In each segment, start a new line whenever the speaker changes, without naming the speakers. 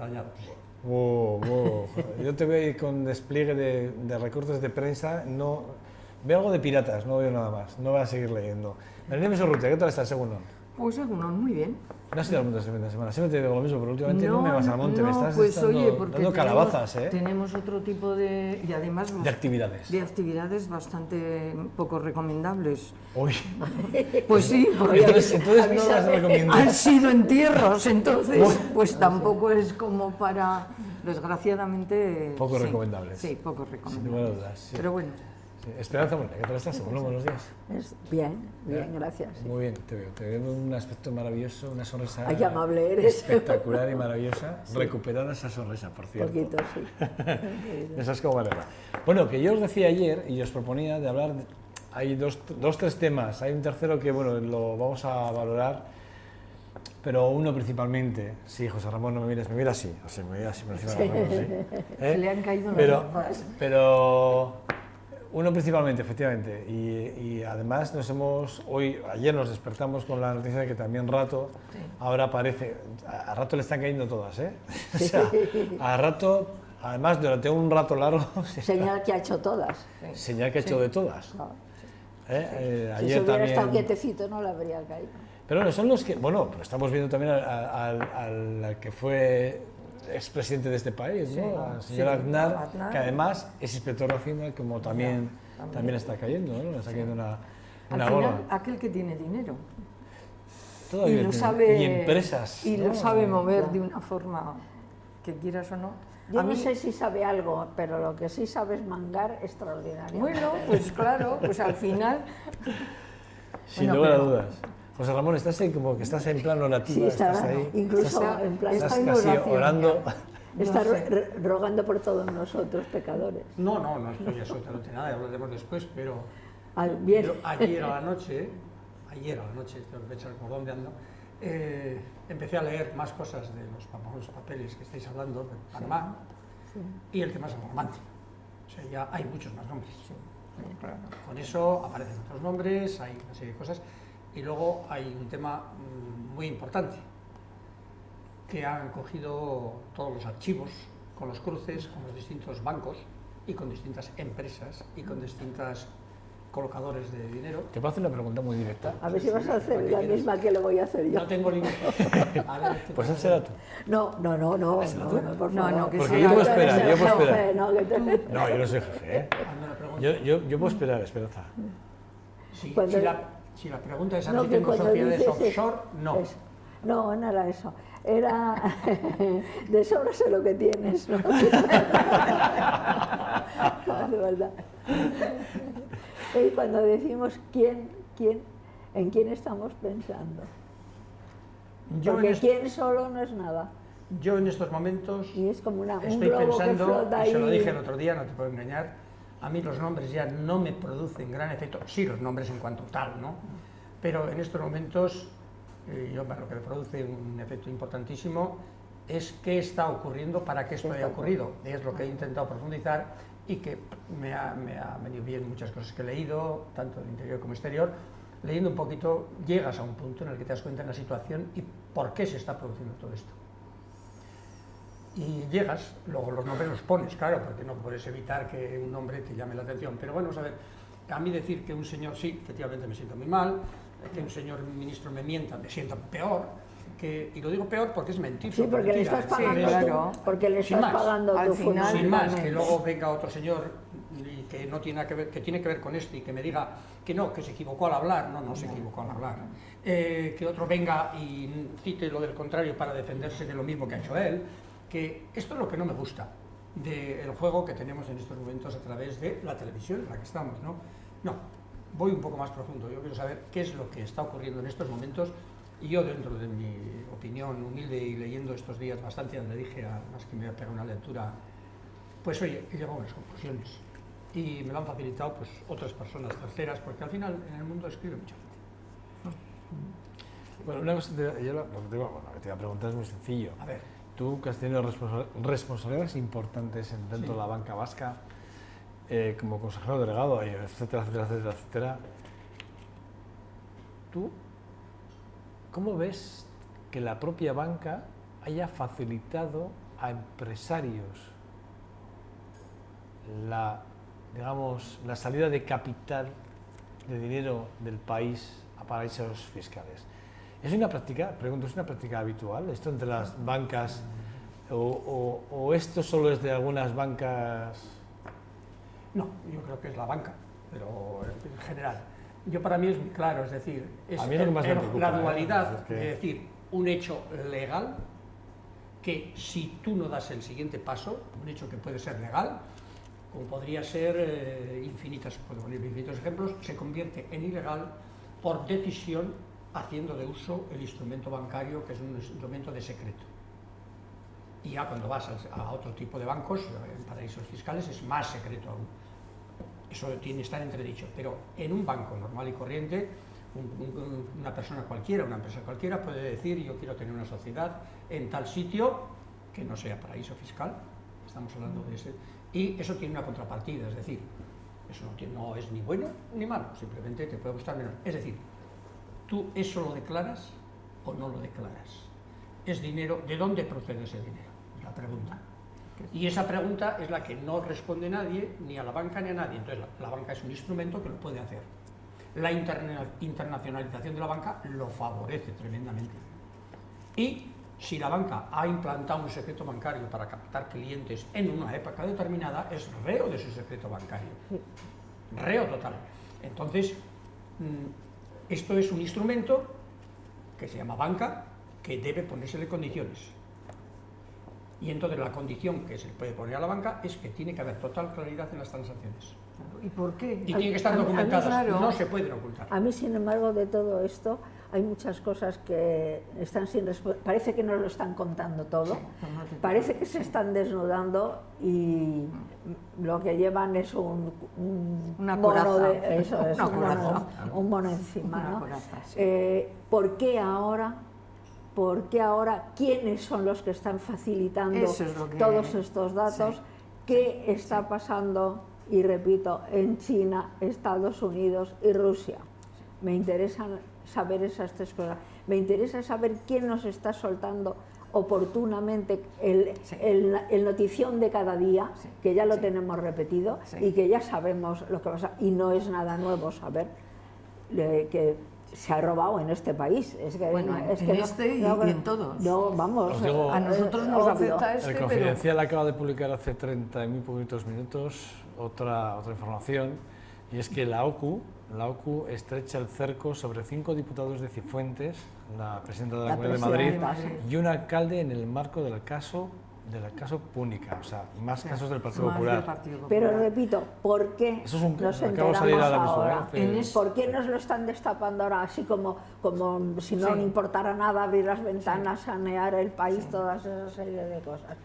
extrañados.
Yo te veo con despliegue de recortes de prensa, no veo algo de piratas, no veo nada más, no voy a seguir leyendo. María Urrutia, ¿qué tal estás, Egunon?
Pues Egunon, muy bien.
No has ido al monte este fin de semana, siempre te digo lo mismo, pero últimamente no me vas al monte,
no,
me estás
pues, oye, porque
dando calabazas,
tenemos otro tipo de... y además...
de actividades.
De actividades bastante poco recomendables.
Uy.
Pues sí, porque
entonces no las recomiendas.
han sido entierros, entonces pues tampoco es como para... Desgraciadamente...
Poco
sí,
recomendables.
Sí, poco recomendables.
Sin lugar a dudas, sí.
Pero bueno.
Sí. Esperanza Molina, ¿qué tal estás? Bueno, buenos días.
Bien, gracias. Sí.
Muy bien, te veo un aspecto maravilloso, una sonrisa
Ay, qué amable eres.
espectacular y maravillosa. Sí. Recuperada esa sonrisa, por cierto.
Poquito, sí.
Esa es como manera. Bueno, que yo os decía ayer y os proponía de hablar, hay tres temas, hay un tercero que, bueno, lo vamos a valorar, pero uno principalmente, sí, José Ramón, no me mira así, o sea, me mira así por encima de la mano, ¿sí?
Se le han caído
pero,
las gafas.
pero uno principalmente, efectivamente, y además ayer nos despertamos con la noticia de que también Rato, sí. Ahora aparece, a Rato le están cayendo todas, ¿eh? O sea, a Rato, además durante un rato largo...
Señal que ha hecho todas.
Señal que ha hecho de todas.
No,
ayer
si se hubiera
también...
estado quietecito no le habría caído.
Pero bueno, son los que... Bueno, pero estamos viendo también al que fue expresidente de este país,
sí,
¿no? Al señor Aznar, que además es inspector de Hacienda, como también está cayendo, ¿no? Está cayendo una
al
bola.
final, aquel que tiene dinero.
Todavía
y lo sabe,
y empresas.
Y
¿no?
lo sabe mover de una forma que quieras o no.
Yo no sé si sabe algo, pero lo que sí sabe es mangar extraordinario.
Bueno, pues claro, pues al final...
Sin lugar a dudas. José Ramón, estás ahí como que estás en plano nativo,
sí,
estás ahí.
Incluso en plan...
Estás casi orando.
Está rogando por todos nosotros, pecadores.
No estoy absolutamente nada, ya hablaremos después, pero
Bien.
ayer a la noche, tengo que pensar por dónde ando, empecé a leer más cosas de los papeles que estáis hablando, de Panamá, y el tema es alarmante. O sea, ya hay muchos más nombres.
Claro.
Con eso aparecen otros nombres, hay una serie de cosas, y luego hay un tema muy importante, que han cogido todos los archivos con los cruces, con los distintos bancos y con distintas empresas y con distintas colocadores de dinero.
¿Te puedo hacer una pregunta muy directa?
A ver si vas a hacer la misma que le voy a hacer yo.
No tengo límite.
Pues hazla tú.
No, por favor.
No, que
porque yo puedo esperar,
No,
yo no soy jefe, ¿eh? Yo puedo esperar, Esperanza.
Si la pregunta es si tengo sociedades offshore, no.
No era eso. Era de sobra sé lo que tienes, ¿no? De verdad. Y cuando decimos en quién estamos pensando. Porque quién solo no es nada.
Yo en estos momentos
y es como
estoy pensando, y se lo dije el otro día, no te puedo engañar, a mí los nombres ya no me producen gran efecto, sí los nombres en cuanto tal, ¿no? Pero en estos momentos, lo que me produce un efecto importantísimo es qué está ocurriendo para que esto haya ocurrido. Es lo que he intentado profundizar y que me ha venido bien muchas cosas que he leído, tanto de interior como exterior. Leyendo un poquito, llegas a un punto en el que te das cuenta de la situación y por qué se está produciendo todo esto. Y llegas, luego los nombres los pones, claro, porque no puedes evitar que un nombre te llame la atención. Pero bueno, vamos a ver, a mí decir que un señor, sí, efectivamente me siento muy mal, que un señor ministro me mienta, me siento peor, y lo digo peor porque es mentir.
Sí, porque le estás pagando tú, porque le estás pagando
al
tú
final,
sin más, que luego venga otro señor y que no tiene que ver, que tiene que ver con esto y que me diga que no, que se equivocó al hablar, no se equivocó al hablar, que otro venga y cite lo del contrario para defenderse de lo mismo que ha hecho él, que esto es lo que no me gusta del juego que tenemos en estos momentos a través de la televisión en la que estamos, ¿no? No, voy un poco más profundo, yo quiero saber qué es lo que está ocurriendo en estos momentos y yo dentro de mi opinión humilde y leyendo estos días bastante, le dije a más que me voy a pegar una lectura, pues oye, he llegado a unas conclusiones y me lo han facilitado pues otras personas terceras, porque al final en el mundo escribe mucha gente.
Bueno, una cosa que te iba a preguntar es muy sencillo.
A ver.
Tú que has tenido responsabilidades importantes dentro de la banca vasca, como consejero delegado, etcétera. ¿Tú cómo ves que la propia banca haya facilitado a empresarios la salida de capital, de dinero del país a paraísos fiscales. ¿Es una práctica, pregunto, es una práctica habitual esto entre las bancas o esto solo es de algunas bancas?
No, yo creo que es la banca, pero en general. Para mí es muy claro, es decir, es
a mí lo que más me preocupa,
la dualidad,
es que...
de decir, un hecho legal que si tú no das el siguiente paso, un hecho que puede ser legal, como podría ser puedo poner infinitos ejemplos, se convierte en ilegal por decisión haciendo de uso el instrumento bancario, que es un instrumento de secreto. Y ya cuando vas a otro tipo de bancos, en paraísos fiscales, es más secreto aún. Eso tiene que estar entredicho, pero en un banco normal y corriente, una persona cualquiera, una empresa cualquiera puede decir: yo quiero tener una sociedad en tal sitio que no sea paraíso fiscal, estamos hablando de ese, y eso tiene una contrapartida, es decir, eso no es ni bueno ni malo, simplemente te puede gustar menos. Es decir, tú eso lo declaras o no lo declaras. Es dinero, ¿de dónde procede ese dinero? Es la pregunta. Y esa pregunta es la que no responde nadie, ni a la banca ni a nadie. Entonces la banca es un instrumento que lo puede hacer. La internacionalización de la banca lo favorece tremendamente. Y si la banca ha implantado un secreto bancario para captar clientes en una época determinada, es reo de su secreto bancario. Reo total. Entonces, esto es un instrumento que se llama banca, que debe ponérsele condiciones. Y entonces la condición que se puede poner a la banca es que tiene que haber total claridad en las transacciones.
¿Y por qué?
Y tiene que estar documentadas,
claro.
no se pueden ocultar.
A mí, sin embargo, de todo esto, hay muchas cosas que están sin respuesta. Parece que no lo están contando todo, parece que se están desnudando y lo que llevan es un
una
mono
coraza.
Eso es, un mono encima,
Una
¿no?
coraza, sí.
¿Por qué ahora? Porque ahora, ¿quiénes son los que están facilitando
Eso es lo que...
todos estos datos?
Sí.
¿Qué está pasando? Y repito, en China, Estados Unidos y Rusia. Me interesa saber esas tres cosas. Me interesa saber quién nos está soltando oportunamente el notición de cada día, que ya lo tenemos repetido y que ya sabemos lo que pasa. Y no es nada nuevo saber que se ha robado en este país. Es que,
bueno,
es
en
que
este
no,
y en todos.
No, vamos.
Os digo,
a nosotros nos afecta
El Confidencial acaba de publicar hace 30 y muy poquitos minutos otra información, y es que la OCU estrecha el cerco sobre 5 diputados de Cifuentes, la presidenta de la Comunidad de Madrid, y un alcalde en el marco del caso Púnica, o sea, más casos del Partido Popular.
Pero repito, ¿por qué
Eso es
nos
acabo de salir
enteramos
ahora mismo,
ahora? ¿Por qué nos lo están destapando ahora? Así como si no importara nada abrir las ventanas, sanear el país, toda esa serie de cosas.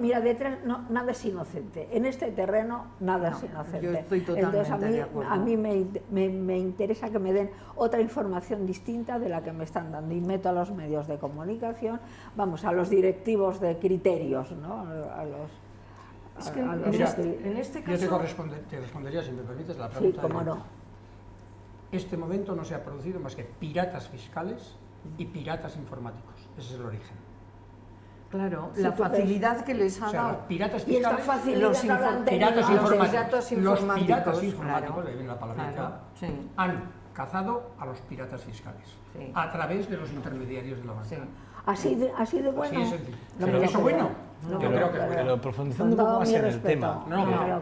Mira, detrás nada es inocente. En este terreno nada es inocente.
Yo estoy totalmente de acuerdo.
A mí me interesa que me den otra información distinta de la que me están dando. Y meto a los medios de comunicación, vamos, a los directivos de criterios, ¿no?
Es que en este caso...
Yo te respondería, si me permites, la pregunta.
Sí, cómo no.
Este momento no se ha producido más que piratas fiscales y piratas informáticos. Ese es el origen.
Claro, la facilidad que les ha dado.
Los piratas
Y esta
fiscales,
facilidad
los
piratas
informáticos,
informáticos, de la palabrita,
claro, sí.
han cazado a los piratas fiscales a través de los intermediarios de la banca.
Sí.
Así de bueno.
Así es sencillo.
No
¿Pero
me
eso
lo
bueno?
creo.
Yo creo que es bueno.
Pero profundizando un poco más en el tema.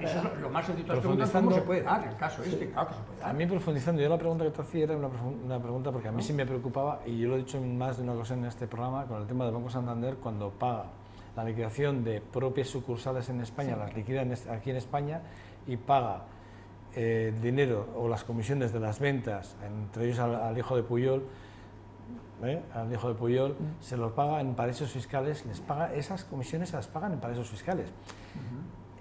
Eso es lo más sencillo. Te preguntas cómo se puede dar el caso este, claro que se puede dar.
A mí, profundizando, yo la pregunta que te hacía era una pregunta porque a mí sí me preocupaba, y yo lo he dicho en más de una ocasión en este programa, con el tema del Banco Santander, cuando paga la liquidación de propias sucursales en España, las liquidan aquí en España y paga el dinero o las comisiones de las ventas, entre ellos al hijo de Pujol, se los paga en paraísos fiscales, esas comisiones se las pagan en paraísos fiscales.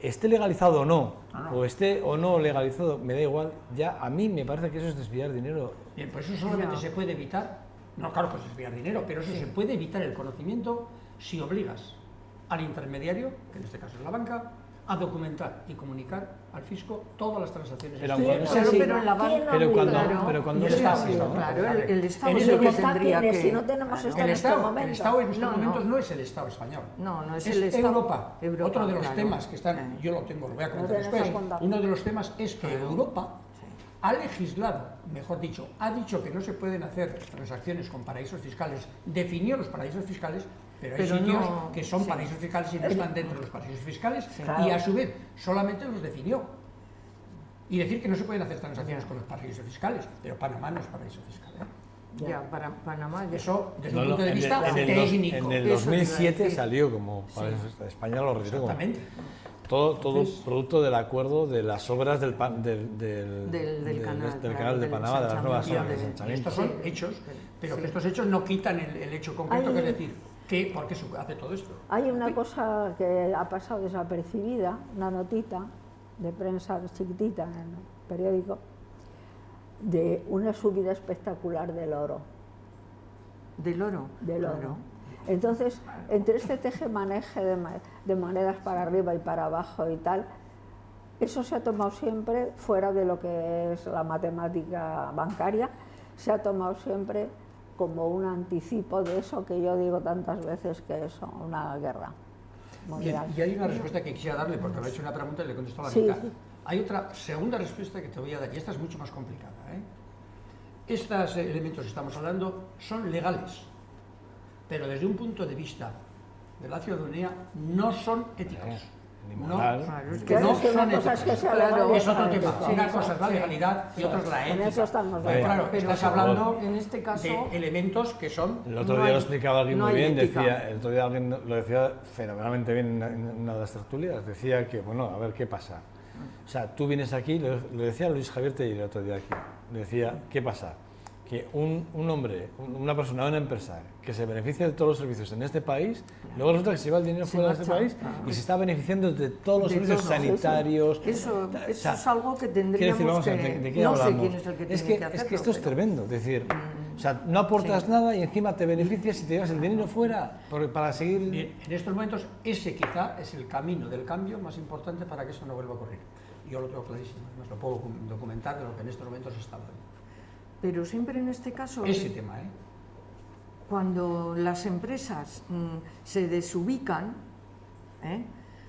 Esté legalizado o no, o esté o no legalizado, me da igual, ya a mí me parece que eso es desviar dinero.
Bien, pues eso solamente se puede evitar, no, claro que es desviar dinero, pero eso se puede evitar el conocimiento si obligas al intermediario, que en este caso es la banca, a documentar y comunicar al fisco todas las transacciones.
Pero
Sí,
cuando-
claro,
sí,
pero en la
¿quién
banca...
Pero cuando,
Claro,
pero cuando
y
no
el
está
Estado,
así,
¿no?
¿no?
Claro, el Estado
En
es
ese
el que
momento
tendría
¿quién es?
que...
Si no tenemos esto en este
El
momento.
Estado en estos
No,
momentos
no.
no es el Estado español.
No es
es
el Estado...
Europa.
Europa,
Otro de los
claro.
temas que están, yo lo tengo, lo voy a comentar
Lo tienes
después.
apuntado.
Uno de los temas es que Europa ha legislado, mejor dicho, ha dicho que no se pueden hacer transacciones con paraísos fiscales, definió los paraísos fiscales, pero hay
Pero
sitios
no-
que son
sí.
paraísos fiscales y no están dentro de los paraísos fiscales,
Claro.
y a su vez solamente los definió. Y decir que no se pueden hacer transacciones con los paraísos fiscales, pero Panamá no es paraíso fiscal, ¿eh?
Ya, para Panamá... ya-
Eso, desde
No,
un
no,
punto de
en el-
vista
en el
técnico.
En el
Eso te iba a
2007
decir.
salió como España lo retiró.
Exactamente.
Todo producto del acuerdo de las obras del canal,
Del canal,
del
claro,
canal de
del
Panamá, de las nuevas
ensanchamiento,
obras de
de-
Y
ensanchamiento.
estos son
Sí.
hechos, pero
Sí.
que estos hechos no quitan el hecho concreto, que es
Hay-
decir, que ¿por qué se hace todo esto?
Hay una cosa que ha pasado desapercibida, una notita de prensa chiquitita en el periódico, de una subida espectacular del oro.
Del oro.
Del oro.
Claro.
Entonces, entre este teje-maneje de monedas para arriba y para abajo y tal, eso se ha tomado siempre fuera de lo que es la matemática bancaria, se ha tomado siempre como un anticipo de eso que yo digo tantas veces que es una guerra
Bien,
mundial.
y hay una respuesta que quisiera darle, porque me ha hecho una pregunta y le contesto la
Sí,
mitad.
sí.
Hay otra segunda respuesta que te voy a dar, y esta es mucho más complicada, ¿eh? Estos elementos que estamos hablando son legales, pero desde un punto de vista de la ciudadanía no son éticos.
Ni
No,
moral.
Claro, es que
Claro,
no
es que una
son
cosa es que
éticos.
sea
Claro,
legal y
Es otro
otra
tema.
ética.
Una cosa es la legalidad y otra es la
En
ética.
eso estamos de
Pero
acuerdo.
claro,
Pero
estás hablando
en este caso-
de elementos que son...
El otro
No
día
hay-
lo explicaba alguien
no
muy
hay
bien,
ética.
el otro día alguien lo decía fenomenalmente bien en una de las tertulias, decía que, bueno, a ver qué pasa. O sea, tú vienes aquí, lo decía Luis Javier Tellez el otro día aquí, le decía, ¿qué pasa? Que un hombre, una persona, una empresa que se beneficia de todos los servicios en este país, luego resulta que se va el dinero
Se
fuera de este
marcha,
país
claro.
y se está beneficiando de todos los
De
servicios
todo, sí, sí.
sanitarios.
Eso
O
es
sea,
algo que
quiero
tendríamos
decir, vamos a ver,
que...
¿de qué
no
hablamos?
sé quién es el que tiene que hacerlo.
Es que esto es
pero-
tremendo, es decir, o sea, no aportas nada y encima te beneficias y te llevas el dinero fuera para seguir...
Bien, en estos momentos ese quizá es el camino del cambio más importante para que esto no vuelva a ocurrir. Yo lo tengo clarísimo, además lo puedo documentar de lo que en estos momentos se está hablando.
Pero siempre en este caso...
Ese tema, ¿eh?
Cuando las empresas se desubican,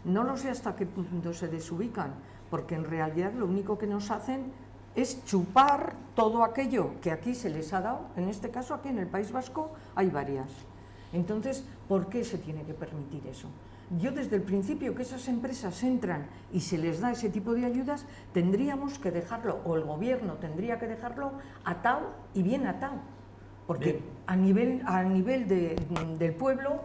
no lo sé hasta qué punto se desubican, porque en realidad lo único que nos hacen es chupar todo aquello que aquí se les ha dado. En este caso, aquí en el País Vasco hay varias. Entonces, ¿por qué se tiene que permitir eso? Yo desde el principio que esas empresas entran y se les da ese tipo de ayudas, tendríamos que dejarlo, o el gobierno tendría que dejarlo atado y bien atado. Porque
Bien.
a nivel del pueblo,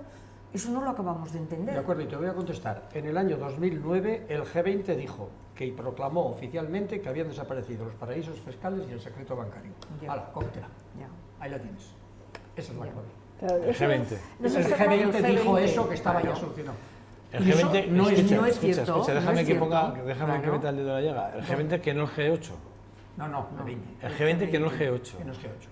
eso no lo acabamos de entender.
De acuerdo, y te voy a contestar. En el año 2009 el G20 dijo que y proclamó oficialmente que habían desaparecido los paraísos fiscales y el secreto bancario.
Ya.
Hala, cógetela.
Ya.
Ahí la tienes. Esa es la
Ya.
clave.
Pero
El
eso-
G20.
eso
El
se-
G20 dijo
G20,
eso que estaba ya
claro.
solucionado.
El
Y eso
G20,
no es-
escucha,
no es
escucha,
cierto,
escucha,
no
déjame
es
que
cierto.
ponga, déjame que
Claro.
meta el dedo en la llaga. El G20 que no el G8.
No, el G20.
El G20 que no el G8.
Que no es G8.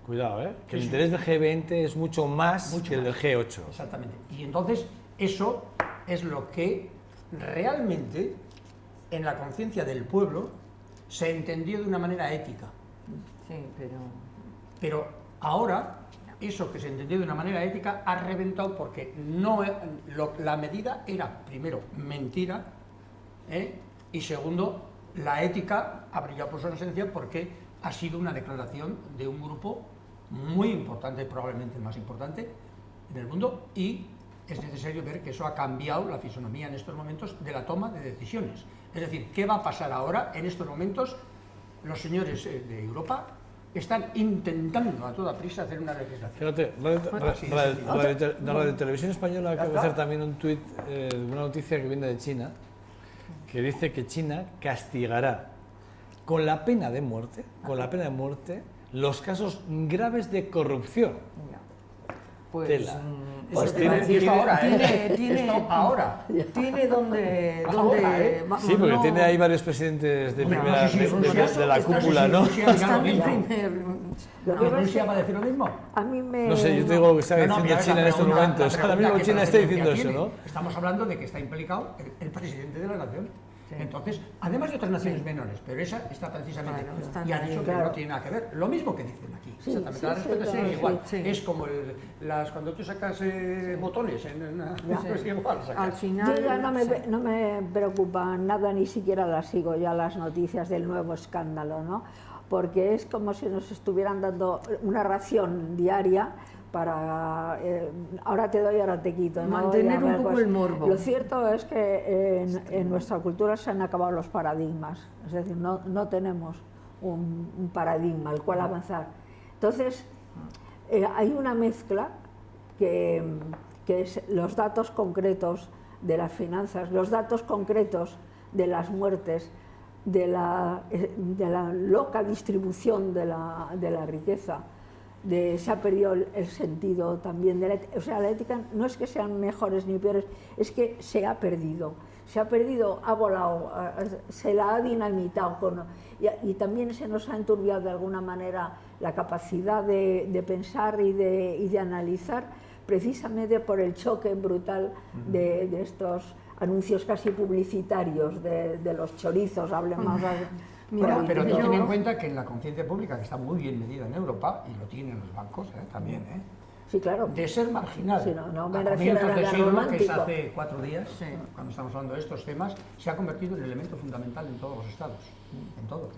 Cuidado, ¿eh? Que el
Sí, sí.
interés del G20 es mucho más
Mucho
que el del
más.
G8.
Exactamente. Y entonces eso es lo que realmente en la conciencia del pueblo se entendió de una manera ética.
Sí, pero...
Pero ahora eso que se entendió de una manera ética ha reventado porque no, la medida era, primero, mentira, ¿eh? Y segundo, la ética ha brillado por su ausencia porque ha sido una declaración de un grupo muy importante, probablemente el más importante en el mundo, y es necesario ver que eso ha cambiado la fisonomía en estos momentos de la toma de decisiones. Es decir, ¿qué va a pasar ahora? En estos momentos los señores de Europa están intentando a toda prisa hacer una legislación.
Fíjate,
Sí,
Radio Televisión Española acaba de
está.
hacer también un tuit de una noticia que viene de China, que dice que China castigará con la pena de muerte, los casos graves de corrupción.
Ya. Pues,
Tela.
eso
Pues
te iba a
tiene-
decir.
esto ahora,
Tiene-
esto ahora.
Tiene donde...
Ahora, ¿eh?
Sí, porque tiene ahí varios presidentes de,
Hombre,
primera,
sí, sí,
de la
Rusia,
cúpula,
sí,
¿no?
Rusia dirá lo
Están en
mismo.
primer...
Lo que
¿Y
pasa es
Rusia
que
va a decir lo mismo?
a mí me...
No sé, yo te digo lo que está
No,
diciendo
mira,
China en
la
estos
pregunta-
momentos.
la
Ahora
pregunta,
mismo
¿qué
China está diciendo
trascendencia
eso,
tiene?
¿no?
Estamos hablando de que está implicado el presidente de la nación. Entonces, además de otras naciones menores, pero esa está precisamente.
Claro, están
y han
ahí,
dicho que
claro.
no tiene nada que ver. Lo mismo que dicen aquí.
Sí,
Exactamente.
sí,
La
sí,
respuesta
claro,
es igual.
sí.
Es como cuando tú sacas botones es igual.
Al
Sacas.
final...
Yo ya
sí.
no me preocupa nada, ni siquiera las sigo ya las noticias del nuevo escándalo, ¿no? Porque es como si nos estuvieran dando una ración diaria para ahora te doy, ahora te quito, ¿no?
Mantener
Y a ver,
un poco el morbo.
Lo cierto es que en nuestra cultura se han acabado los paradigmas, es decir, no tenemos un paradigma al cual avanzar. Entonces, hay una mezcla que es los datos concretos de las finanzas, los datos concretos de las muertes, de la loca distribución de la riqueza, se ha perdido el sentido también de la ética. O sea, la ética no es que sean mejores ni peores, es que se ha perdido, ha volado, se la ha dinamitado y también se nos ha enturbiado de alguna manera la capacidad de pensar y de analizar, precisamente por el choque brutal de estos anuncios casi publicitarios de los chorizos, hablemos.
Mira,
Bueno,
pero tú
yo-
ten en cuenta que en la conciencia pública, que está muy bien medida en Europa, y lo tienen los bancos también,
Sí, claro.
de ser marginal
Sí, no me
a
refiero
comienzos
a
del
nada
siglo, que es
romántico.
hace 4 días, cuando estamos hablando de estos temas, se ha convertido en elemento fundamental en todos los estados, en todos.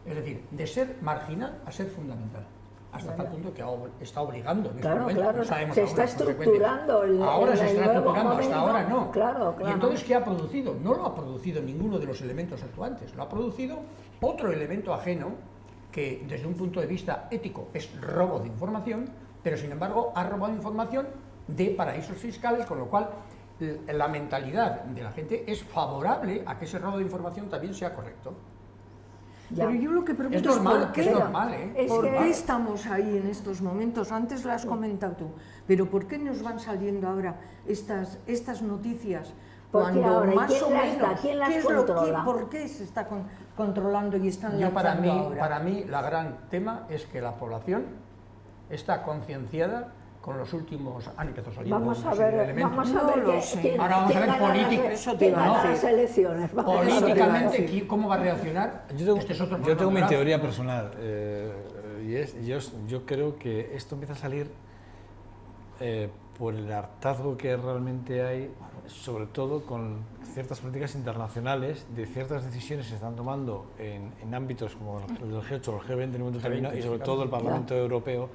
Es decir, de ser marginal a ser fundamental, hasta tal punto que está obligando en este
Claro,
momento,
claro,
no sabemos
se
aún
está
las consecuencias.
estructurando
Ahora se
el
está
nuevo
estructurando, hasta
momento.
ahora no.
Claro, claro.
Y entonces, ¿qué ha producido? No lo ha producido ninguno de los elementos actuantes, lo ha producido otro elemento ajeno que desde un punto de vista ético es robo de información, pero sin embargo ha robado información de paraísos fiscales, con lo cual la mentalidad de la gente es favorable a que ese robo de información también sea correcto.
Ya.
Pero yo lo que pregunto
Es
es
normal,
¿por qué?
es normal, ¿eh?
Es
¿Por
que-
qué estamos ahí en estos momentos? Antes lo has comentado tú, pero ¿por qué nos van saliendo ahora estas noticias?
¿Por qué
Cuando
ahora? ¿Y
más
quién
o
las
menos,
da? ¿Quién las
¿qué es lo que-
controla?
¿por qué se está controlando y están
Yo para
lanzando ahora?
mí la gran tema es que la población está concienciada con los últimos... Han empezado saliendo
Vamos a
una serie de
ver,
elementos.
vamos a
No
ver
lo
qué-
sé.
quién,
Ahora vamos a
quién
ver
gana
política.
las-
Eso te
quién
iba a
gana
decir.
las elecciones. Vamos a ver.
Políticamente, ¿cómo va a reaccionar?
Yo
Este es otro
tengo mi
problema
teoría
grave.
personal y yo creo que esto empieza a salir por el hartazgo que realmente hay, sobre todo con ciertas políticas internacionales, de ciertas decisiones que se están tomando en ámbitos como el del G8 o el G20 en un momento determinado, y sobre todo el Parlamento Europeo.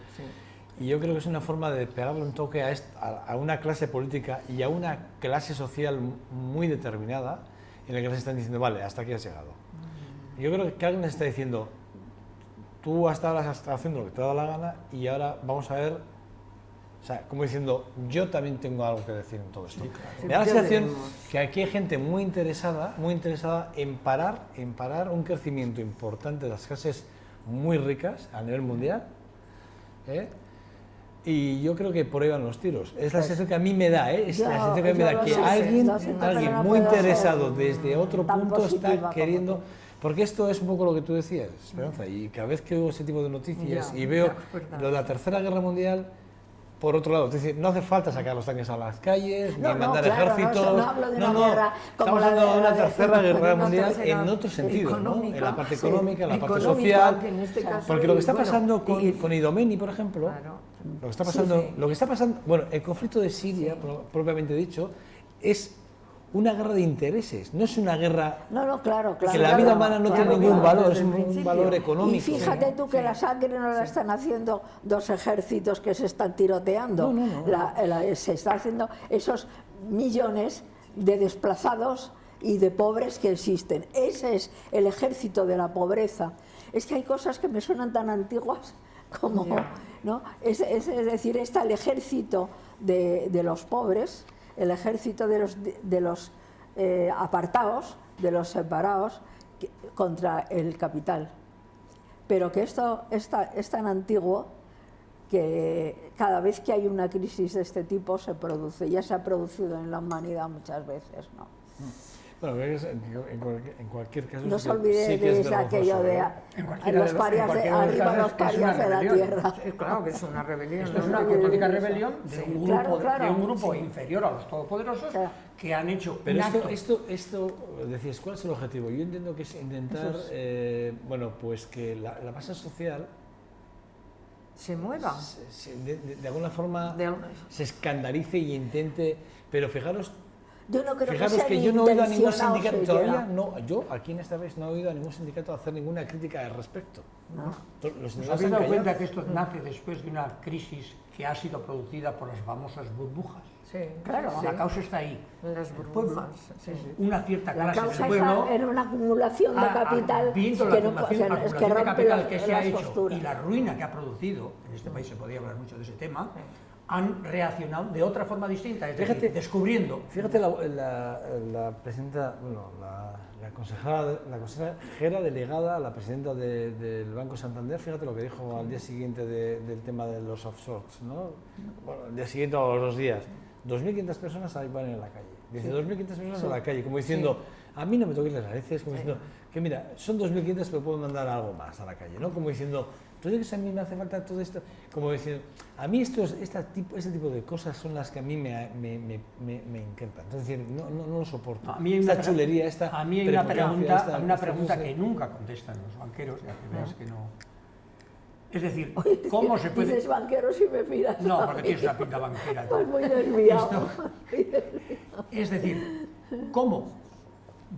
Y yo creo que es una forma de pegarle un toque a una clase política y a una clase social muy determinada, en la que les están diciendo, vale, hasta aquí has llegado. Yo creo que alguien les está diciendo, tú hasta ahora has estado haciendo lo que te ha dado la gana y ahora vamos a ver, o sea, como diciendo, yo también tengo algo que decir en todo esto. Me da la
ya
sensación
veremos.
que aquí hay gente muy interesada en parar un crecimiento importante de las clases muy ricas a nivel mundial, ¿eh? Y yo creo que por ahí van los tiros. Es la sensación que a mí me da, es la sensación que me da, que alguien
no
muy
puedo
interesado
ser
desde otro
tan
punto
positiva
está
como
queriendo...
tú.
Porque esto es un poco lo que tú decías, Esperanza, y cada vez que veo ese tipo de noticias
Ya,
y veo
ya, es verdad.
lo de la Tercera Guerra Mundial, por otro lado, es decir, no hace falta sacar los tanques a las calles,
No,
ni
no,
mandar
claro,
ejércitos.
no hablo de una guerra como
estamos
la
hablando de una
de-
Tercera Guerra
una
Mundial
tercera
en otro sentido, ¿no?
económica,
En la parte
sí,
económica, en la parte
económica,
social.
que en este caso,
Porque lo que está
bueno,
pasando
y-
con Idomeni, por ejemplo,
Claro.
lo que está pasando, bueno, el conflicto de Siria, propiamente dicho, es una guerra de intereses, no es una guerra
No, claro, claro.
que la vida humana no tiene ningún valor, es
desde el
un
principio.
valor económico.
Y fíjate tú que la sangre no la están haciendo dos ejércitos que se están tiroteando.
No.
Se está haciendo esos millones de desplazados y de pobres que existen. Ese es el ejército de la pobreza. Es que hay cosas que me suenan tan antiguas como, ¿no? Es decir, está el ejército de los pobres, el ejército de los apartados, de los separados, contra el capital. Pero que esto es tan antiguo que cada vez que hay una crisis de este tipo se produce, ya se ha producido en la humanidad muchas veces, ¿no?
Bueno, en cualquier caso...
No se olvide de aquello de los parias de arriba, los parias de la tierra.
Claro que es una rebelión.
Esto es una auténtica rebelión de un grupo,
claro,
de un grupo inferior a los todopoderosos que han hecho
Pero
un acto.
esto, decías, ¿cuál es el objetivo? Yo entiendo que es intentar, bueno, pues que la masa social
se mueva.
De alguna forma se escandalice y intente, pero fijaros,
yo no creo
fijaros que yo no he oído a ningún sindicato,
se
todavía
llega.
no, yo aquí en esta vez no he oído a ningún sindicato hacer ninguna crítica al respecto.
No.
Los
¿Os
sindicatos
habéis
han
dado
callado.
cuenta que esto nace después de una crisis que ha sido producida por las famosas burbujas?
Sí,
Claro.
sí.
La causa está ahí.
Las
El pueblo,
burbujas. Sí, sí.
una cierta
La
clase
causa
del pueblo,
está en una acumulación de capital
viendo la
que no
acumulación,
es que
de
rompe
capital que se ha
las
hecho
costuras.
y la ruina que ha producido, en este país se podía hablar mucho de ese tema, han reaccionado de otra forma distinta, es decir, descubriendo.
Fíjate la presidenta, bueno, la consejera delegada, la presidenta del Banco Santander, fíjate lo que dijo al día siguiente del tema de los offshores, ¿no? Bueno, al día siguiente o los 2 días, 2.500 personas ahí van en la calle. Dice, 2.500 personas en la calle, como diciendo, a mí no me toques las narices, como diciendo, que mira, son 2.500 pero puedo mandar algo más a la calle, ¿no? Como diciendo, ¿tú crees que a mí me hace falta todo esto? Como diciendo, a mí este tipo de cosas son las que a mí me encantan. Es decir, no lo soporto.
A mí hay
esta chulería,
a mí hay una pregunta,
esta
que nunca contestan los banqueros, ya que veas que no. Es decir, ¿cómo se puede...?
Dices banqueros y me miras.
No, porque tienes una pinta banquera.
Estoy muy desviado.
Es decir, ¿cómo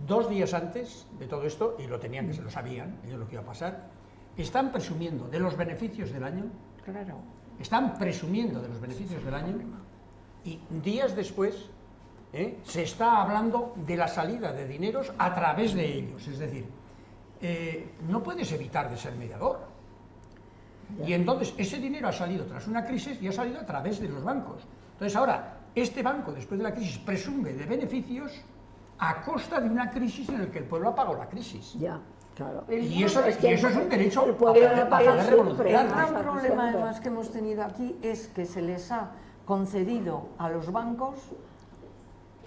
2 días antes de todo esto, y lo tenían que se lo sabían, ellos lo que iba a pasar, están presumiendo de los beneficios del año?
Claro.
Están presumiendo de los beneficios del año y días después se está hablando de la salida de dineros a través de ellos. Es decir, no puedes evitar de ser mediador. Y entonces ese dinero ha salido tras una crisis y ha salido a través de los bancos. Entonces ahora, este banco, después de la crisis, presume de beneficios a costa de una crisis en la que el pueblo ha pagado la crisis.
Ya, claro.
Y eso es un derecho
el pueblo
a
paga
poder
siempre.
revolucionar.
Un problema además que hemos tenido aquí es que se les ha concedido a los bancos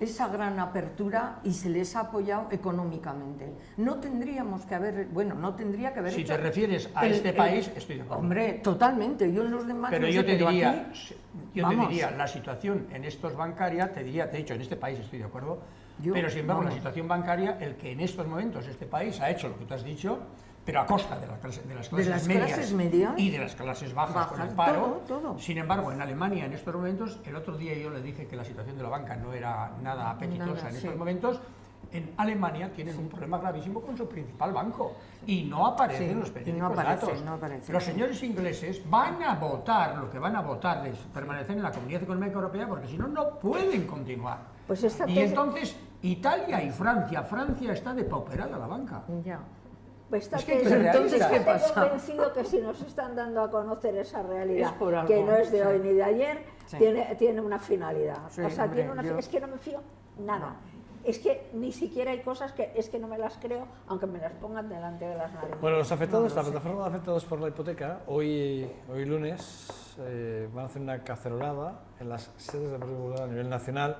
esa gran apertura y se les ha apoyado económicamente. No tendríamos que haber, bueno, no tendría que haber
Si
hecho
te refieres a este país, estoy de acuerdo.
Hombre, totalmente, yo en los demás
Pero
no
yo
sé,
te diría,
aquí,
te
vamos.
diría, la situación en estos bancaria, te he dicho, en este país estoy de acuerdo, pero sin embargo la situación bancaria, el que en estos momentos este país ha hecho lo que tú has dicho, pero a costa de las clases medias y de las clases bajas con el paro.
todo.
Sin embargo, en Alemania en estos momentos, el otro día yo le dije que la situación de la banca no era nada apetitosa en estos momentos. En Alemania tienen un problema gravísimo con su principal banco y no aparecen los periódicos datos.
No aparece.
Los señores ingleses van a votar lo que van a votar de permanecer en la Comunidad Económica Europea porque si no, no pueden continuar.
Pues esta
Y entonces Italia y Francia está depauperada la banca.
Ya.
Esta
Es que hay que
tesis,
ser
entonces,
realista.
¿qué
¿Qué
pasa?
pasa?
Estoy convencido que si nos están dando a conocer esa realidad,
Es por algo,
que no es de
sí.
hoy ni de ayer,
Sí.
tiene una finalidad.
Sí,
o sea,
hombre,
es que no me fío nada. Es que ni siquiera hay cosas que es que no me las creo, aunque me las pongan delante de las narices.
Bueno, los afectados, la plataforma de afectados por la hipoteca, hoy lunes van a hacer una cacerolada en las sedes de Partido Popular a nivel nacional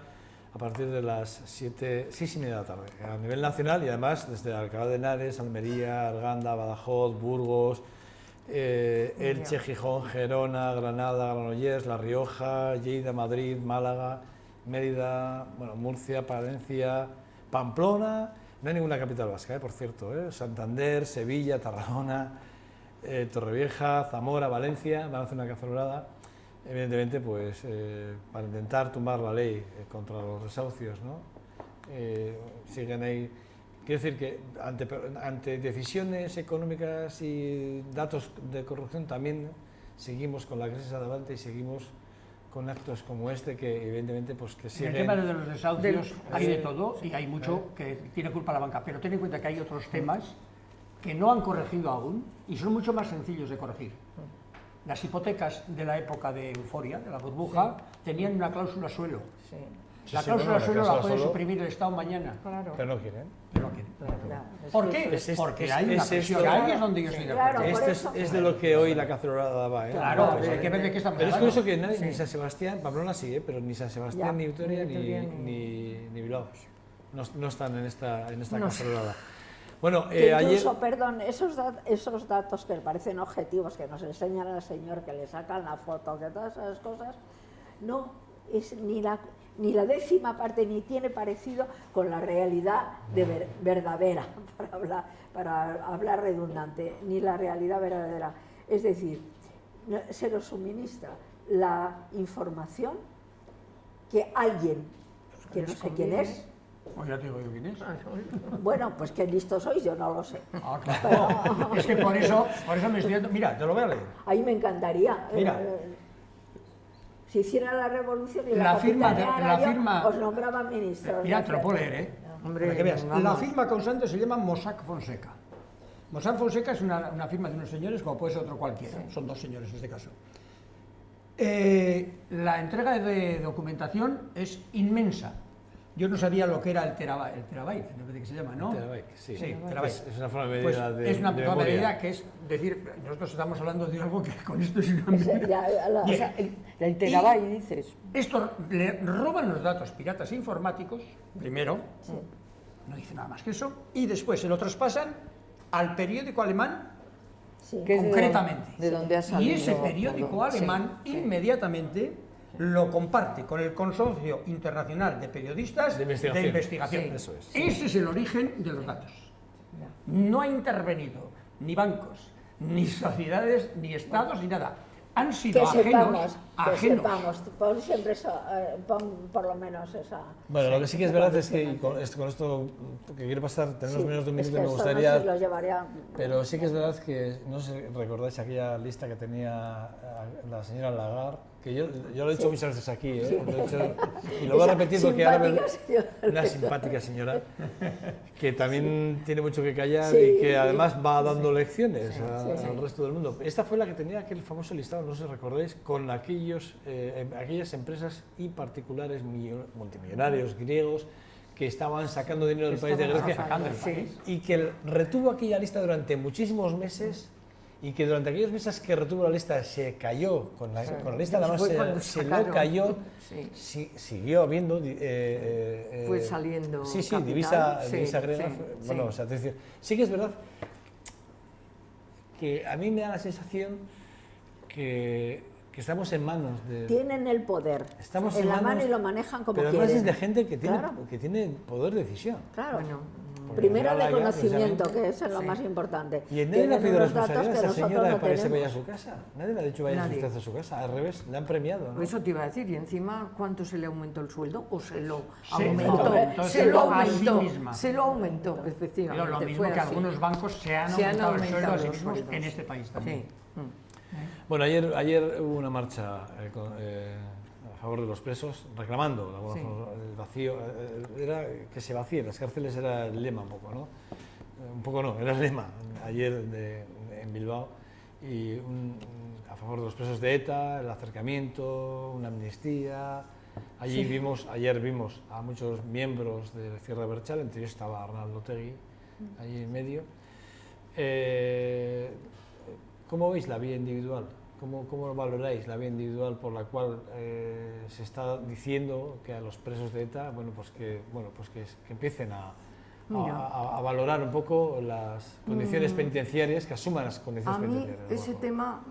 a partir de las 6:30 de la tarde. A nivel nacional y además desde Alcalá de Henares, Almería, Arganda, Badajoz, Burgos, Elche, Gijón, Gerona, Granada, Granollers, La Rioja, Lleida, Madrid, Málaga, Mérida, bueno, Murcia, Palencia, Pamplona, no hay ninguna capital vasca, por cierto, Santander, Sevilla, Tarragona, Torrevieja, Zamora, Valencia, van a hacer una cacerolada, evidentemente, pues para intentar tumbar la ley contra los desahucios, ¿no? Siguen ahí. Quiero decir que ante decisiones económicas y datos de corrupción también seguimos con la crisis adelante y seguimos con actos como este que evidentemente pues que
En
siguen...
el tema de los desahucios hay de todo y hay mucho que tiene culpa la banca, pero ten en cuenta que hay otros temas que no han corregido aún y son mucho más sencillos de corregir. Las hipotecas de la época de euforia, de la burbuja, tenían una cláusula suelo.
Sí.
Sí,
La
sí,
cláusula
bueno, la
suelo la
cláusula
puede
suelo-
suprimir el Estado mañana.
Claro.
Pero no quieren.
Pero no quiere.
Ya, es
¿Por
que
qué?
es-
Porque
es-
hay una
es
presión.
esto-
Ahí es donde yo estoy de
Claro,
acuerdo.
por
Esto
eso-
es de lo que hoy la cacerolada va, ¿eh?
Claro,
Claro,
pues hay que ver de qué estamos
Pero es
hablando.
curioso que ni San Sebastián, Pamplona sí, pero ni San Sebastián,
Ya,
ni Vitoria,
ni Vitoria, ni-
ni Bilbao no están en esta
No.
cacerolada. Bueno,
Que
ayer...
incluso, perdón, esos datos que parecen objetivos, que nos enseñan al señor, que le sacan la foto, que todas esas cosas, no es ni la 10ª parte, ni tiene parecido con la realidad verdadera, para hablar redundante, ni la realidad verdadera. Es decir, se nos suministra la información que alguien, que no sé quién es,
Pues ya te digo yo quién es.
bueno, pues qué listo sois, yo no lo sé.
Ah, claro. Es que por eso me estoy dando... Mira, te lo voy a leer.
Ahí me encantaría.
Mira.
Si hiciera la revolución y
La
la
firma de-
capitaneara
la
yo,
firma-
os nombraba ministro.
Mira, te lo puedo leer, ¿eh?
Hombre,
Para que veas.
vamos.
La firma causante se llama Mossack Fonseca. Mossack Fonseca es una firma de unos señores, como puede ser otro cualquiera. Son dos señores en este caso. La entrega de documentación es inmensa. Yo no sabía lo que era el terabyte, me parece que se llama, ¿no?
Terabyte, sí.
Terabyte.
Es una forma de
Pues
medida de
es una
de
forma de
memoria.
medida que es decir, nosotros estamos hablando de algo que con esto es una...
O
Bien.
sea, el terabyte, dices.
Esto le roban los datos piratas informáticos, primero, no dice nada más que eso, y después se lo traspasan al periódico alemán
Que es
concretamente.
de donde ha
y
salido
ese periódico
todo.
alemán
Sí, sí.
inmediatamente lo comparte con el Consorcio Internacional de Periodistas
De investigación.
Sí.
Eso es.
Ese es el origen de los datos. No ha intervenido ni bancos, ni sociedades, ni estados, ni nada. Han sido
Que sepamos,
ajenos.
pon siempre eso, pon por lo menos esa...
Bueno, lo que sí que es verdad es que y con esto que quiero pasar, tenemos menos de un
es
minuto,
que
me
esto
gustaría...
no se lo llevaría...
Pero sí que es verdad que, no sé si recordáis aquella lista que tenía la señora Lagarde, que yo lo he dicho muchas veces aquí, ¿eh? Lo he dicho- y lo voy a
Esa
repetir porque ahora
simpática señora.
una simpática señora que también tiene mucho que callar
Sí.
y que además va dando lecciones
sí.
al resto del mundo. Esta fue la que tenía aquel famoso listado, no sé si recordáis, con aquellas empresas y particulares multimillonarios griegos que estaban sacando dinero del país de Grecia
sacando el país.
y que retuvo aquella lista durante muchísimos meses y que durante aquellos meses que retuvo la lista se cayó con la lista, nada más
Fue cuando
se lo
sacaron.
cayó,
Sí.
siguió habiendo...
Fue saliendo
Sí,
capital.
divisa
Sí,
griega.
sí,
Bueno,
sí.
o sea, es decir, sí que es verdad que a mí me da la sensación que estamos en manos de...
Tienen el poder
Estamos
en la
manos-
mano y lo manejan como
pero además
quieren.
es de gente que tiene,
Claro.
que tiene poder de decisión.
Claro.
Bueno,
Primero
Porque
de
ahora ya,
conocimiento,
precisamente,
que eso es lo
sí.
más importante.
Y nadie le ha
Tienen
pedido
unos datos
responsabilidad a esa
nosotros
señora
no
para que se vaya a
tenemos.
su casa. Nadie le ha dicho vaya
Nadie.
usted a su casa. Al revés, le han premiado. ¿no?
Eso te iba a decir, y encima, ¿cuánto se le aumentó el sueldo? ¿O se lo
Se
aumentó?
aumentó,
Se lo
a sí
aumentó,
misma.
se lo aumentó, efectivamente.
Pero lo mismo
fue
que
así.
algunos bancos se han
Se han
aumentado el sueldo a sí
aumentado los
mismos
sueldos.
en este país también.
Sí.
Bueno, ayer hubo una marcha a favor de los presos, reclamando de alguna
Sí.
forma, el vacío. Era que se vacíen las cárceles, era el lema un poco, ¿no? Un poco no, era el lema ayer en Bilbao. Y a favor de los presos de ETA, el acercamiento, una amnistía. Ayer vimos a muchos miembros de Cierre Berchal, entre ellos estaba Arnaldo Otegi, allí en medio. ¿Cómo veis la vía individual? ¿Cómo valoráis la vía individual por la cual se está diciendo que a los presos de ETA, que empiecen a valorar un poco las condiciones penitenciarias, que asuman las condiciones
A mí
penitenciarias? de
ese
alguna
tema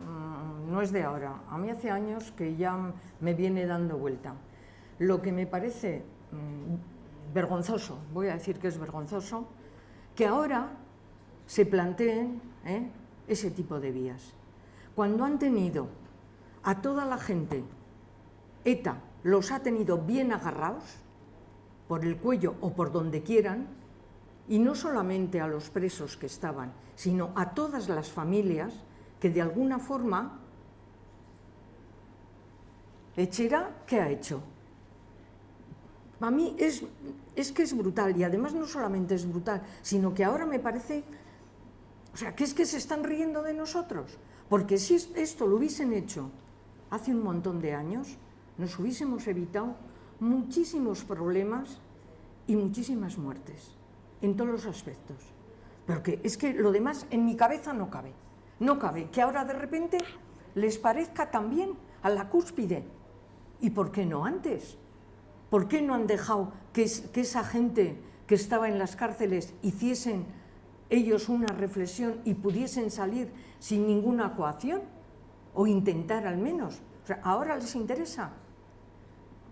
no es de ahora. A mí hace años que ya me viene dando vuelta. Lo que me parece vergonzoso, voy a decir que es vergonzoso, que ahora se planteen ese tipo de vías. Cuando han tenido a toda la gente, ETA los ha tenido bien agarrados, por el cuello o por donde quieran, y no solamente a los presos que estaban, sino a todas las familias que de alguna forma Etxera, ¿qué ha hecho? A mí es que es brutal, y además no solamente es brutal, sino que ahora me parece, o sea, que es que se están riendo de nosotros, porque si esto lo hubiesen hecho hace un montón de años, nos hubiésemos evitado muchísimos problemas y muchísimas muertes, en todos los aspectos. Pero que es que lo demás en mi cabeza no cabe. No cabe que ahora de repente les parezca también a la cúspide. ¿Y por qué no antes? ¿Por qué no han dejado que esa gente que estaba en las cárceles hiciesen ellos una reflexión y pudiesen salir sin ninguna coacción? O intentar al menos. O sea, ¿ahora les interesa?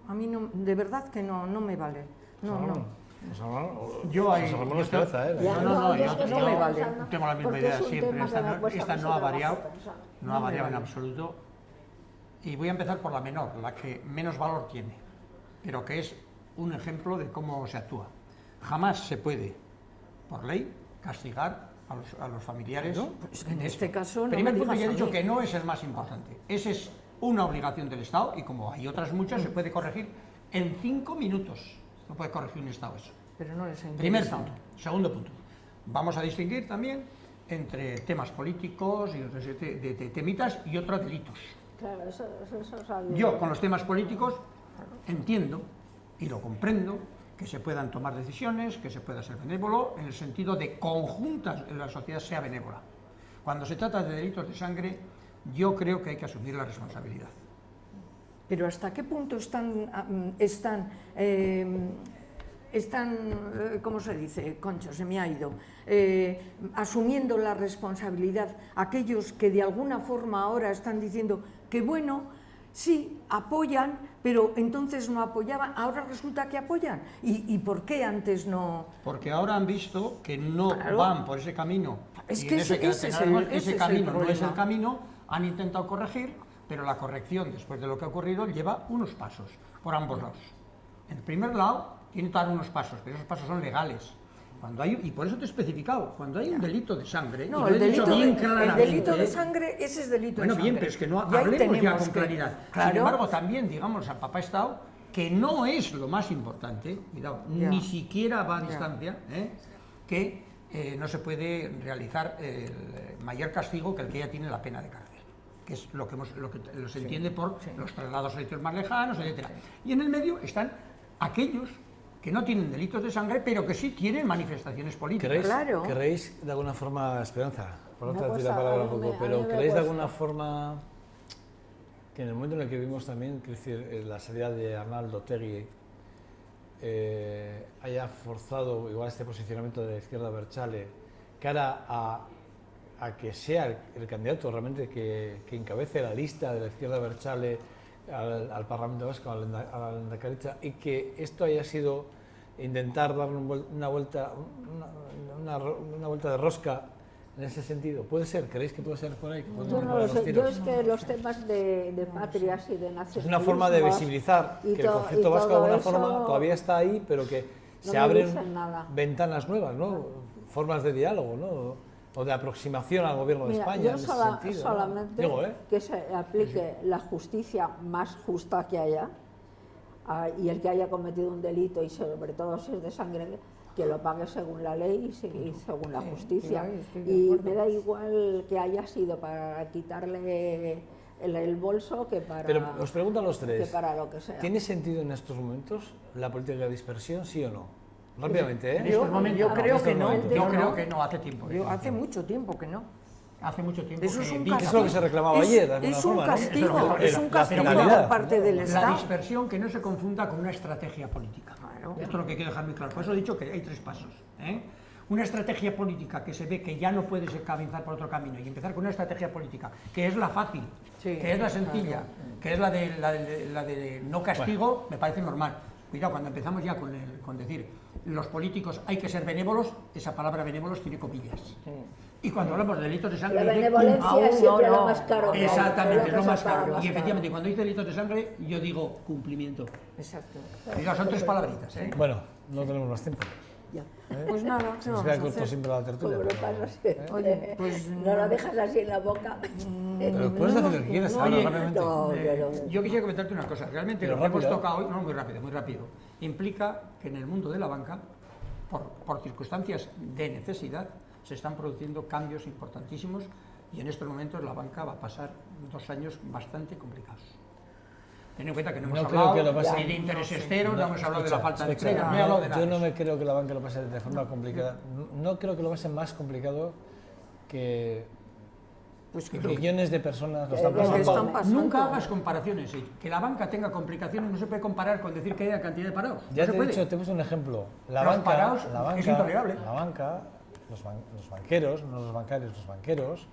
A mí no, de verdad que no me vale. No.
Yo ahí...
No
me vale.
Tengo la misma idea siempre. Esta no ha variado. No ha variado en absoluto. Y voy a empezar por la menor, la que menos valor tiene, pero que es un ejemplo de cómo se actúa. Jamás se puede, por ley, castigar a los familiares.
Claro, pues en este caso no.
Primer
me
punto,
digas
ya he
a
dicho
mí.
que no es el más importante. Esa es una obligación del Estado y como hay otras muchas, se puede corregir en 5 minutos. No puede corregir un Estado eso.
Pero no les interesa.
Primer punto. Segundo punto. Vamos a distinguir también entre temas políticos y otros de temitas y otros delitos.
Claro, eso sabía.
Yo, con los temas políticos, entiendo y lo comprendo que se puedan tomar decisiones, que se pueda ser benévolo, en el sentido de conjuntas en la sociedad sea benévola. Cuando se trata de delitos de sangre, yo creo que hay que asumir la responsabilidad.
Pero ¿hasta qué punto están ¿cómo se dice? Concho, se me ha ido. Asumiendo la responsabilidad aquellos que de alguna forma ahora están diciendo que bueno, sí, apoyan, pero entonces no apoyaban, ahora resulta que apoyan. ¿Y por qué antes no?
Porque ahora han visto que no
Claro.
van por ese camino.
Es
y
que
en
ese es
ese
el
camino no es el
problema.
camino, han intentado corregir, pero la corrección, después de lo que ha ocurrido, lleva unos pasos por ambos lados. En el primer lado, tiene que dar unos pasos, pero esos pasos son legales. Y por eso te he especificado, cuando hay un delito de sangre, y
No,
lo he dicho bien
el
claramente,
delito de sangre, ese es delito
bueno,
de sangre.
bien, pero es que no
Y ahí
hablemos ya
tenemos
con
que-
claridad.
Claro.
Sin embargo, también, digamos al papá Estado, que no es lo más importante, cuidado,
Ya.
ni siquiera va a
Ya.
distancia, que no se puede realizar el mayor castigo que el que ya tiene la pena de cárcel, que es lo que se entiende por los traslados a sitios más lejanos, etc. Y en el medio están aquellos que no tienen delitos de sangre, pero que sí tienen manifestaciones políticas.
¿Queréis de alguna forma, Esperanza, por no
Me
te
cuesta,
la palabra
a
un
mí
poco,
me
pero
cuesta.
¿queréis de alguna forma que en el momento en el que vimos también, es decir, la salida de Arnaldo Otegi haya forzado igual este posicionamiento de la izquierda Abertzale cara a que sea el candidato realmente que encabece la lista de la izquierda Abertzale al Parlamento Vasco, a la Lehendakaritza, y que esto haya sido intentar dar una vuelta de rosca en ese sentido? ¿Puede ser? ¿Creéis que puede ser por ahí? Que pueden
Yo
ir
no
por
lo
los
sé. Yo
tiros?
es que los temas de patrias y de nacionalismo...
Es una forma de visibilizar
y
que el
to-
concepto
y
vasco de
todo
alguna
eso
forma todavía está ahí, pero que
no
se
me
abren
dicen nada.
ventanas nuevas, ¿no? Formas de diálogo, ¿no? O de aproximación al gobierno de
Mira,
España
yo
en ese sentido, ¿no?
solamente
Digo,
que se aplique la justicia más justa que haya, y el que haya cometido un delito, y sobre todo si es de sangre, que lo pague según la ley y según la justicia.
estoy de
Y
acuerdo.
me da igual que haya sido para quitarle el bolso que para,
Pero os pregunto a los
que
tres,
para lo que sea.
¿tiene sentido en estos momentos la política de dispersión, sí o no? Rápidamente, ¿eh?
En estos momentos,
yo creo
en
que
estos
no,
momentos.
yo
Yo
no.
creo que no, hace tiempo.
Yo hace mucho tiempo que no.
Hace mucho tiempo
Eso es
que
un
vi que-
Es lo que se reclamaba ayer, de alguna
Es
forma,
un
¿no?
castigo,
Es
es
la
un castigo
finalidad.
por parte del
La
Estado.
dispersión que no se confunda con una estrategia política.
Claro.
Esto es lo que quiero dejar muy claro. Por eso he dicho que hay 3 pasos. Una estrategia política que se ve que ya no puedes comenzar por otro camino y empezar con una estrategia política que es la fácil,
Sí,
que es la sencilla, que es la de no castigo, me parece normal. Cuidado, cuando empezamos ya con decir los políticos hay que ser benévolos, esa palabra benévolos tiene comillas. Y cuando hablamos de delitos de sangre...
La
dice,
benevolencia
aún
es siempre
no,
lo
no.
más caro. que hay,
exactamente, es lo
que
más
se paga
caro.
más
Y efectivamente, cuando dice delitos de sangre, yo digo cumplimiento.
Exacto.
Cuidado, son 3 palabritas.
Bueno, no tenemos más tiempo.
Ya.
Pues nada, ¿qué
Se nos
vamos
queda
a
corto
hacer?
siempre la tertulia.
Como lo
pero-
pasas así.
Oye, pues
No lo dejas así en la boca.
Pero puedes hacer lo que quieras, ahora,
Oye,
rápidamente.
no.
Yo quisiera comentarte una cosa. Realmente
Pero
lo que hemos
rápido.
tocado hoy, no, muy rápido, implica que en el mundo de la banca, por circunstancias de necesidad, se están produciendo cambios importantísimos y en estos momentos la banca va a pasar 2 años bastante complicados. Ten en cuenta que no hemos
No creo
hablado
que lo pase-
ni de intereses cero, no hemos hablado de la falta de
Escucha,
entrega, no he hablado de nada.
yo no me creo que la banca lo pase de forma complicada. No creo que lo pase más complicado que
Pues que
millones de personas lo están
lo que
pasando.
están pasando.
Nunca hagas comparaciones. Que la banca tenga complicaciones no se puede comparar con decir que haya cantidad de parados.
Ya
no se
te he
puede.
dicho, te he puesto un ejemplo. La
Los
banca,
parados es intolerable.
La banca, los banqueros, no los bancarios, los banqueros,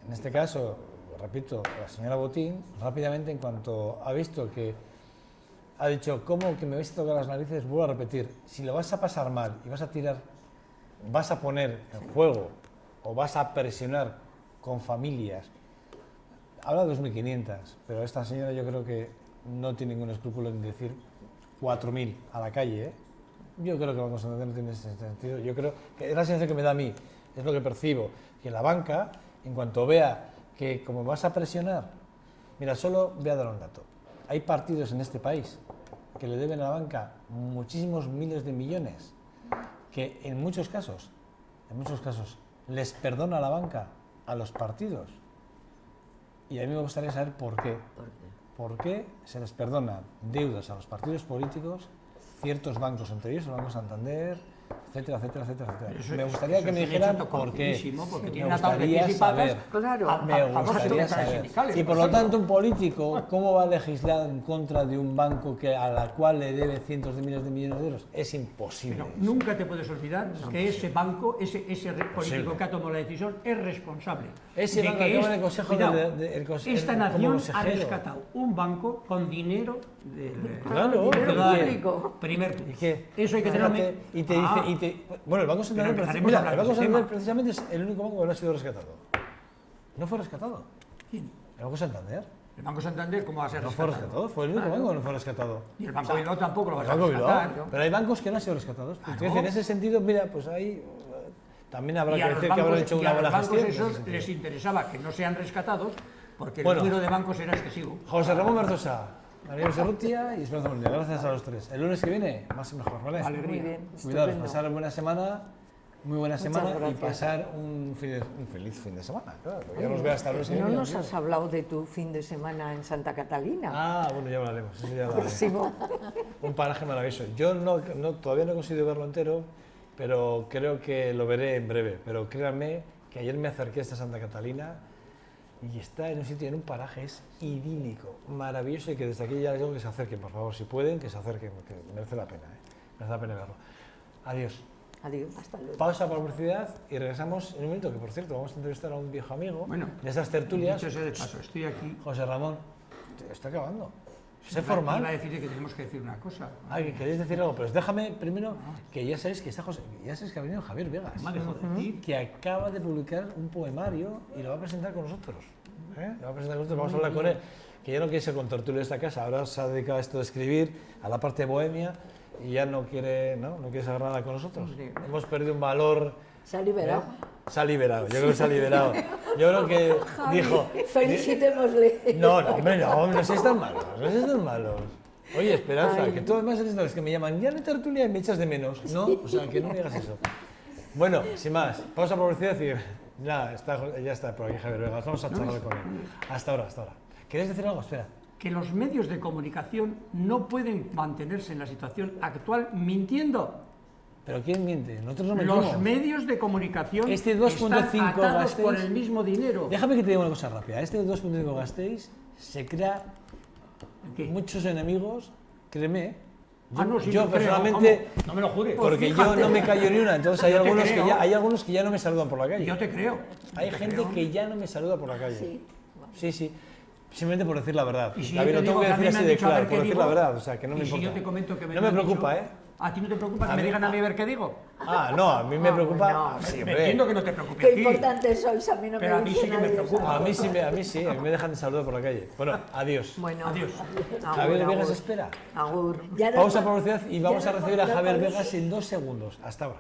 en este caso, repito, la señora Botín, rápidamente, en cuanto ha visto que ha dicho, ¿cómo que me vais a tocar las narices? Vuelvo a repetir, si lo vas a pasar mal y vas a tirar, vas a poner en juego o vas a presionar con familias, habla de 2.500, pero esta señora yo creo que no tiene ningún escrúpulo en decir 4.000 a la calle, ¿eh? Yo creo que Banco Santander no tiene ese sentido. Yo creo que es la sensación que me da a mí, es lo que percibo, que la banca, en cuanto vea que como vas a presionar, mira, solo voy a dar un dato. Hay partidos en este país que le deben a la banca muchísimos miles de millones, que en muchos casos, les perdona la banca a los partidos. Y a mí me gustaría saber por qué. ¿Por qué se les perdona deudas a los partidos políticos, ciertos bancos, entre ellos el Banco Santander, etcétera, etcétera, etcétera, etcétera?
Eso-
Me gustaría
eso
que me
es un
dijeran
hecho
por qué.
conocidísimo, porque
Me
tienen atados de
gustaría
pies y patas,
saber.
Claro.
Me
a dos
gustaría
centrales
saber.
sindicales,
Y
por
por lo
ejemplo.
tanto, un político, ¿cómo va a legislar en contra de un banco que a la cual le debe cientos de miles de millones de euros? Es imposible.
Pero nunca te puedes olvidar que ese banco, ese político
Posible.
que ha tomado la decisión es responsable.
Ese
de
banco
que
acaba en el consejo
cuidado,
el
esta
como
nación ha
consejero.
rescatado un banco con dinero
Claro,
dinero
¿y qué?
público.
Primer
¿Y qué?
Eso hay que
Fíjate,
tenerlo.
y te dice, bueno, el Banco Santander,
empezaremos
mira,
a hablar
el Banco
de ese
Santander
tema.
precisamente es el único banco que no ha sido rescatado. No fue rescatado.
¿Quién?
El Banco Santander
El Banco Santander, ¿cómo va a ser
no fue
rescatado?
rescatado, fue el único banco que no fue rescatado.
Y el Banco Bilbao tampoco lo va
El
a
Banco
rescatar.
Bilbao, pero hay bancos que no han sido rescatados.
Claro.
Entonces, en ese sentido, mira, pues ahí también habrá
Y
que
a los
decir que habrán
bancos,
hecho
y
una
a los
buena
bancos
gestión. en
esos
ese sentido.
les interesaba que no sean rescatados porque
Bueno.
el número de bancos era excesivo.
José Ramón Berzosa, María José Urrutia y Esperanza Molina, gracias a los tres. El lunes que viene, más y mejor, ¿vale?
Alegría.
Muy bien,
Cuidaros,
estupendo.
pasar buena semana, muy buena
Muchas
semana y
gracias.
pasar un feliz fin de semana. Claro, ya nos ve hasta el lunes que
No
viene.
nos has hablado de tu fin de semana en Santa Catalina.
Ah, bueno, ya hablaremos. Eso ya hablaremos.
Próximo.
Un paraje maravilloso. Yo todavía no he conseguido verlo entero, pero creo que lo veré en breve. Pero créanme que ayer me acerqué hasta Santa Catalina y está en un sitio, en un paraje, es idílico, maravilloso, y que desde aquí ya les digo que se acerquen, por favor, si pueden, que se acerquen, que merece la pena, merece la pena verlo. Adiós.
Adiós.
Hasta luego.
Pausa para publicidad y regresamos en un momento, que por cierto vamos a entrevistar a un viejo amigo
Bueno,
de esas tertulias,
dicho sea de paso, estoy aquí.
José Ramón. Está acabando. Sé
Iba a
formal.
decir que tenemos que decir una cosa.
Ah, que queréis decir algo, pero déjame primero que ya sabéis que está ya sabéis que ha venido Javier Vegas,
Me dejo decir.
que acaba de publicar un poemario y lo va a presentar con nosotros. Lo va a presentar con nosotros, vamos a hablar con él, que ya no quiere ser contertulio de esta casa, ahora se ha dedicado a esto de escribir, a la parte bohemia, y ya no quiere saber nada con nosotros.
Hombre.
Hemos perdido un valor.
Se ha liberado.
Se ha liberado, yo creo que se ha liberado. Yo creo que dijo.
Felicitémosle.
No, hombre, no seáis tan malos, no seáis tan malos. Oye, Esperanza,
Ay.
que tú además eres de los que me llaman, ya no hay tertulia y me echas de menos. No, o sea, que no me digas eso. Bueno, sin más, pausa por publicidad y ya está por aquí Javier Vegas, vamos a charlar con él. Hasta ahora. ¿Queréis decir algo? Espera.
Que los medios de comunicación no pueden mantenerse en la situación actual mintiendo.
¿Pero quién miente? Nosotros no mentimos.
Los medios de comunicación
Este 2.5
están atados
gastéis-
por el mismo dinero.
Déjame que te diga una cosa rápida. Este 2.5 gastéis se crea
¿Qué?
muchos enemigos, créeme.
Sí,
Yo
te creo.
personalmente,
¿Cómo? No me lo jures.
porque yo
Fíjate.
no me callo ni una, entonces hay
Yo te
algunos,
creo.
hay algunos que ya no me saludan por la calle.
Yo te creo.
Hay
Yo te
gente
creo.
que ya no me saluda por la calle.
Sí.
Sí. Simplemente por decir la verdad.
Y si
David,
yo
lo
te
tengo
digo
que
que a mí
decir
me
así
han
de
dicho a ver
claro,
qué
por decir
digo,
la verdad, o sea, que no me
y si
importa.
yo te comento que me
No
lo
me
han
preocupa,
dicho, ¿A ti no te preocupa que
A
me
mí-
digan a mí a ver qué digo?
Ah, no, a mí me preocupa.
no,
Sí,
Me
hombre.
entiendo que no te preocupe
Qué
a ti.
importantes sois, a mí no
Pero
me
a mí
dice
sí que me
nadie eso.
preocupa.
A mí sí, a mí me dejan de saludar por la calle. Bueno, adiós.
Bueno,
Adiós.
Javier
agur,
Vegas
agur.
espera.
Agur.
Ya nos
Pausa
va-
por publicidad y vamos
ya
a
nos
recibir a
va-
Javier
parece-
Vegas en 2 segundos. Hasta ahora.